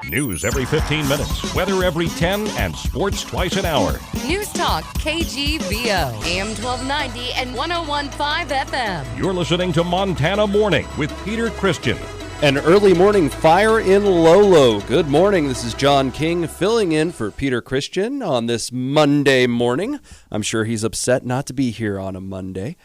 News every 15 minutes, weather every 10, and sports twice an hour. Newstalk, KGVO, AM 1290 and 101.5 FM. You're listening to Montana Morning with Peter Christian. An early morning fire in Lolo. Good morning. This is John King filling in for Peter Christian on this Monday morning. I'm sure he's upset not to be here on a Monday.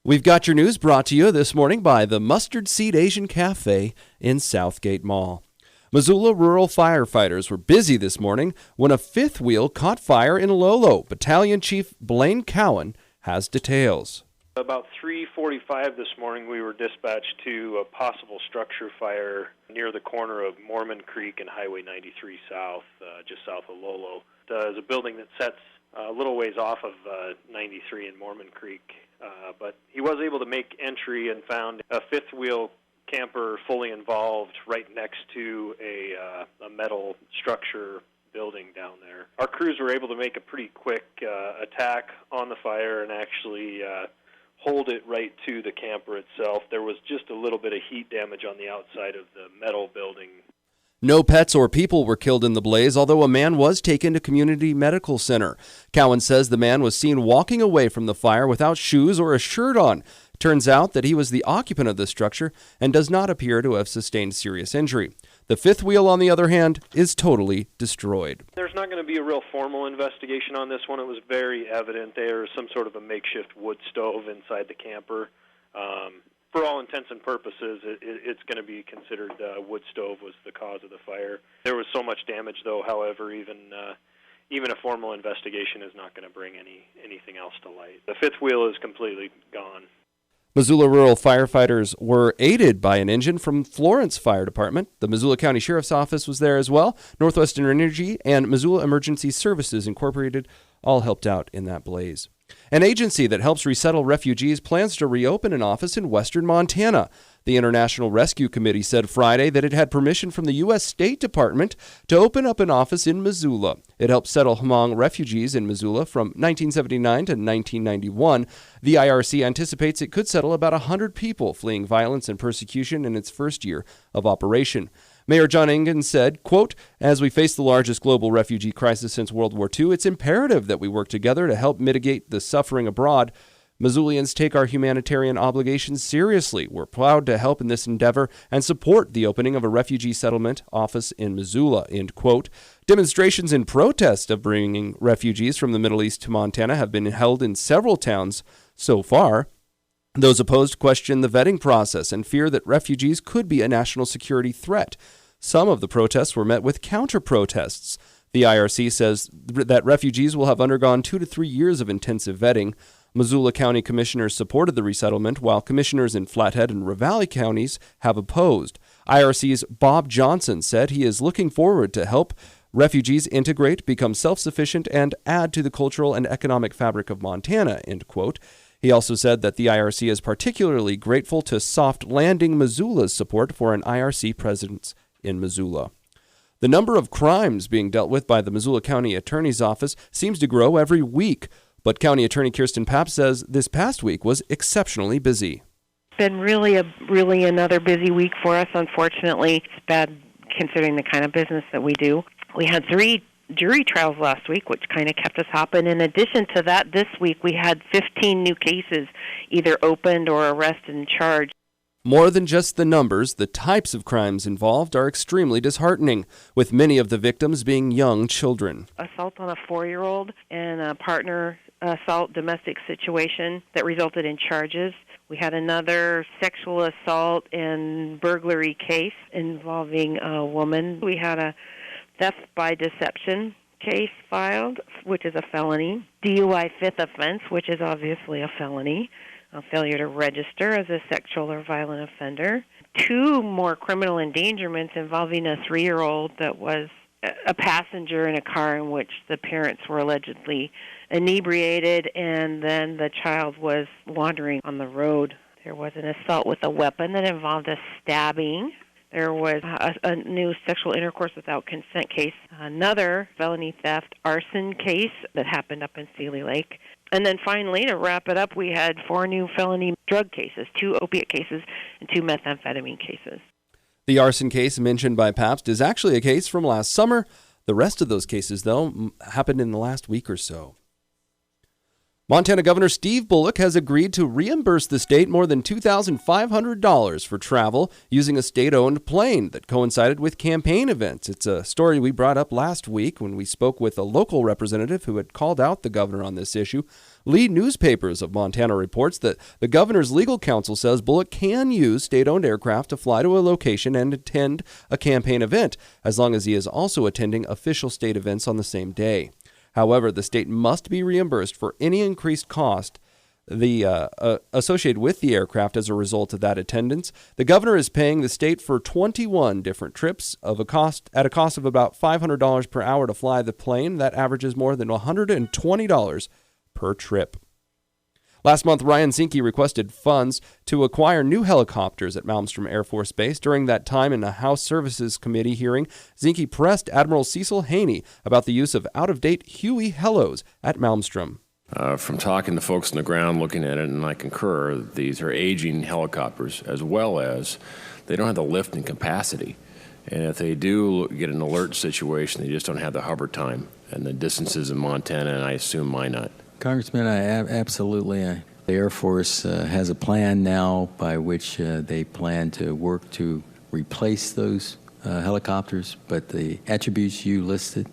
We've got your news brought to you this morning by the Mustard Seed Asian Cafe in Southgate Mall. Missoula rural firefighters were busy this morning when a fifth wheel caught fire in Lolo. Battalion Chief Blaine Cowan has details. About 3:45 this morning, we were dispatched to a possible structure fire near the corner of Mormon Creek and Highway 93 South, just south of Lolo. There's a building that sets a little ways off of 93 and Mormon Creek, but he was able to make entry and found a fifth wheel camper fully involved right next to a metal structure building down there. Our crews were able to make a pretty quick attack on the fire and actually hold it right to the camper itself. There was just a little bit of heat damage on the outside of the metal building. No pets or people were killed in the blaze, although a man was taken to Community Medical Center. Cowan says the man was seen walking away from the fire without shoes or a shirt on. Turns out that he was the occupant of the structure and does not appear to have sustained serious injury. The fifth wheel, on the other hand, is totally destroyed. There's not going to be a real formal investigation on this one. It was very evident there's some sort of a makeshift wood stove inside the camper. For all intents and purposes, it's going to be considered wood stove was the cause of the fire. There was so much damage, though, however, even a formal investigation is not going to bring anything else to light. The fifth wheel is completely gone. Missoula rural firefighters were aided by an engine from Florence Fire Department. The Missoula County Sheriff's Office was there as well. Northwestern Energy and Missoula Emergency Services Incorporated all helped out in that blaze. An agency that helps resettle refugees plans to reopen an office in western Montana. The International Rescue Committee said Friday that it had permission from the U.S. State Department to open up an office in Missoula. It helped settle Hmong refugees in Missoula from 1979 to 1991. The IRC anticipates it could settle about 100 people fleeing violence and persecution in its first year of operation. Mayor John Engen said, quote, "As we face the largest global refugee crisis since World War II, it's imperative that we work together to help mitigate the suffering abroad. Missoulians take our humanitarian obligations seriously. We're proud to help in this endeavor and support the opening of a refugee settlement office in Missoula," end quote. Demonstrations in protest of bringing refugees from the Middle East to Montana have been held in several towns so far. Those opposed question the vetting process and fear that refugees could be a national security threat. Some of the protests were met with counter-protests. The IRC says that refugees will have undergone 2 to 3 years of intensive vetting. Missoula County commissioners supported the resettlement, while commissioners in Flathead and Ravalli counties have opposed. IRC's Bob Johnson said he is looking forward to help refugees integrate, become self-sufficient, and add to the cultural and economic fabric of Montana, end quote. He also said that the IRC is particularly grateful to Soft Landing Missoula's support for an IRC presence in Missoula. The number of crimes being dealt with by the Missoula County Attorney's Office seems to grow every week, but County Attorney Kirsten Papp says this past week was exceptionally busy. It's been really another busy week for us, unfortunately. It's bad considering the kind of business that we do. We had 3 jury trials last week, which kind of kept us hopping. In addition to that, this week we had 15 new cases either opened or arrested and charged. More than just the numbers, the types of crimes involved are extremely disheartening, with many of the victims being young children. Assault on a 4-year-old and a partner assault domestic situation that resulted in charges. We had another sexual assault and burglary case involving a woman. We had a theft by deception case filed, which is a felony. DUI 5th offense, which is obviously a felony. A failure to register as a sexual or violent offender. 2 more criminal endangerments involving a 3-year-old that was a passenger in a car in which the parents were allegedly inebriated, and then the child was wandering on the road. There was an assault with a weapon that involved a stabbing. There was a new sexual intercourse without consent case, another felony theft arson case that happened up in Sealy Lake. And then finally, to wrap it up, we had 4 new felony drug cases, 2 opiate cases and 2 methamphetamine cases. The arson case mentioned by Pabst is actually a case from last summer. The rest of those cases, though, happened in the last week or so. Montana Governor Steve Bullock has agreed to reimburse the state more than $2,500 for travel using a state-owned plane that coincided with campaign events. It's a story we brought up last week when we spoke with a local representative who had called out the governor on this issue. Lead Newspapers of Montana reports that the governor's legal counsel says Bullock can use state-owned aircraft to fly to a location and attend a campaign event, as long as he is also attending official state events on the same day. However, the state must be reimbursed for any increased cost associated with the aircraft as a result of that attendance. The governor is paying the state for 21 different trips at a cost of about $500 per hour to fly the plane. That averages more than $120 per trip. Last month, Ryan Zinke requested funds to acquire new helicopters at Malmstrom Air Force Base. During that time in a House Services Committee hearing, Zinke pressed Admiral Cecil Haney about the use of out-of-date Huey Hellos at Malmstrom. From talking to folks on the ground, looking at it, and I concur, these are aging helicopters, as well as they don't have the lifting capacity. And if they do get an alert situation, they just don't have the hover time and the distances in Montana, and I assume might not. Congressman, absolutely. The Air Force has a plan now by which they plan to work to replace those helicopters, but the attributes you listed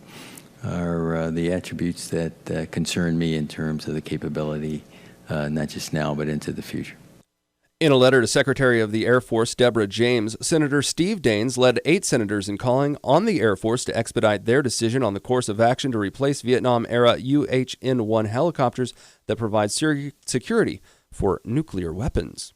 are the attributes that concern me in terms of the capability, not just now, but into the future. In a letter to Secretary of the Air Force Deborah James, Senator Steve Daines led 8 senators in calling on the Air Force to expedite their decision on the course of action to replace Vietnam-era UH-N1 helicopters that provide security for nuclear weapons.